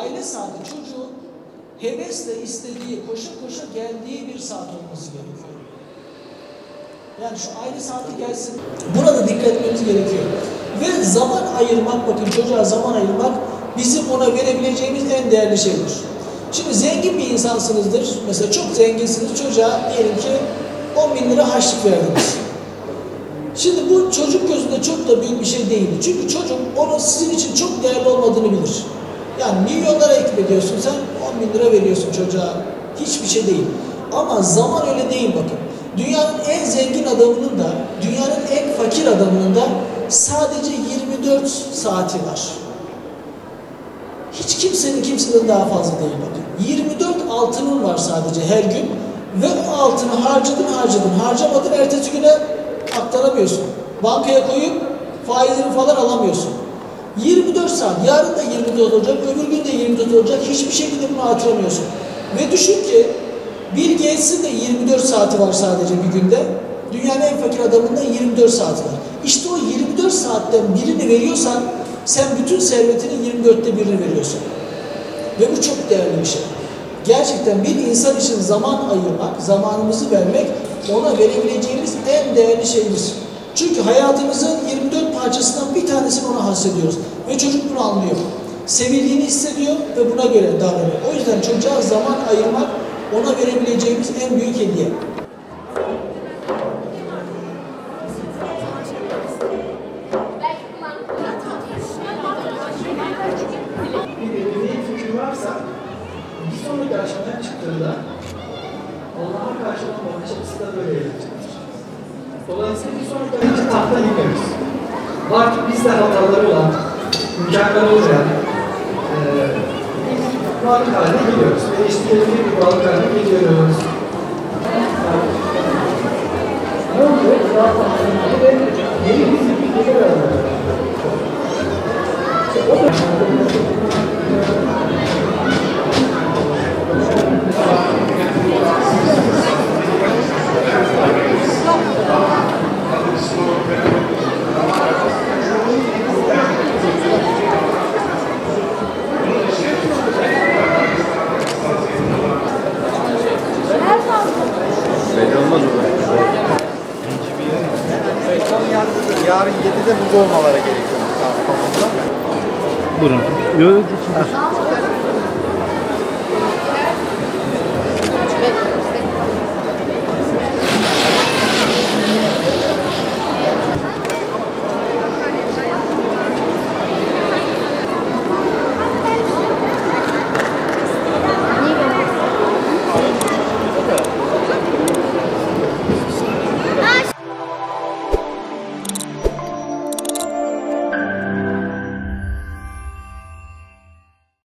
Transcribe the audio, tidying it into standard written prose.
aile saati çocuğun hevesle istediği, koşa koşa geldiği bir saat olması gerekiyor. Yani şu aile saati gelsin. Buna da dikkat etmemiz gerekiyor. Ve zaman ayırmak, bakın çocuğa zaman ayırmak bizim ona verebileceğimiz en değerli şeydir. Şimdi zengin bir insansınızdır. Mesela çok zenginsiniz. Çocuğa diyelim ki 10.000 lira harçlık verdiniz. Şimdi bu çocuk gözünde çok da büyük bir şey değil. Çünkü çocuk onun sizin için çok değerli olmadığını bilir. Yani milyonlara hükmediyorsun sen, 10.000 lira veriyorsun çocuğa. Hiçbir şey değil. Ama zaman öyle değil bakın. Dünyanın en zengin adamının da, dünyanın en fakir adamının da sadece 24 saati var. Hiç kimseden daha fazla değil bakın. 24 altının var sadece her gün. Ve o altını harcadın, harcamadın, ertesi güne aktaramıyorsun. Bankaya koyup faizini falan alamıyorsun. 24 saat, yarın da 24 olacak, öbür gün de 24 olacak, hiçbir şekilde bunu hatıramıyorsun. Ve düşün ki Bill Gates'in de 24 saati var sadece bir günde. Dünyanın en fakir adamının da 24 saati var. İşte o 24 saatten birini veriyorsan sen bütün servetinin 24'te birini veriyorsun. Ve bu çok değerli bir şey. Gerçekten bir insan için zaman ayırmak, zamanımızı vermek ona verebileceğimiz en değerli şeydir. Çünkü hayatımızın 24 parçasından bir tanesini ona hissediyoruz. Ve çocuk bunu anlıyor. Sevildiğini hissediyor ve buna göre davranıyor. O yüzden çocuğa zaman ayırmak ona verebileceğimiz en büyük hediye. Bir fikri varsa bir sonraki aşamadan çıktığında Allah'a karşı olan bakış açısı da böyle yapacaktır. Dolayısıyla bir sonraki tahta yıkarız. Artık bizde hataları olan, mükemmel olmayan bir varlık haline geliyoruz. Ve ilişkilerimizde bir varlık haline geliyoruz. Ne oluyor? Ve yeni bir fikirleri var. Yarın 7'de burada olmaları gerekiyor. Buyurun.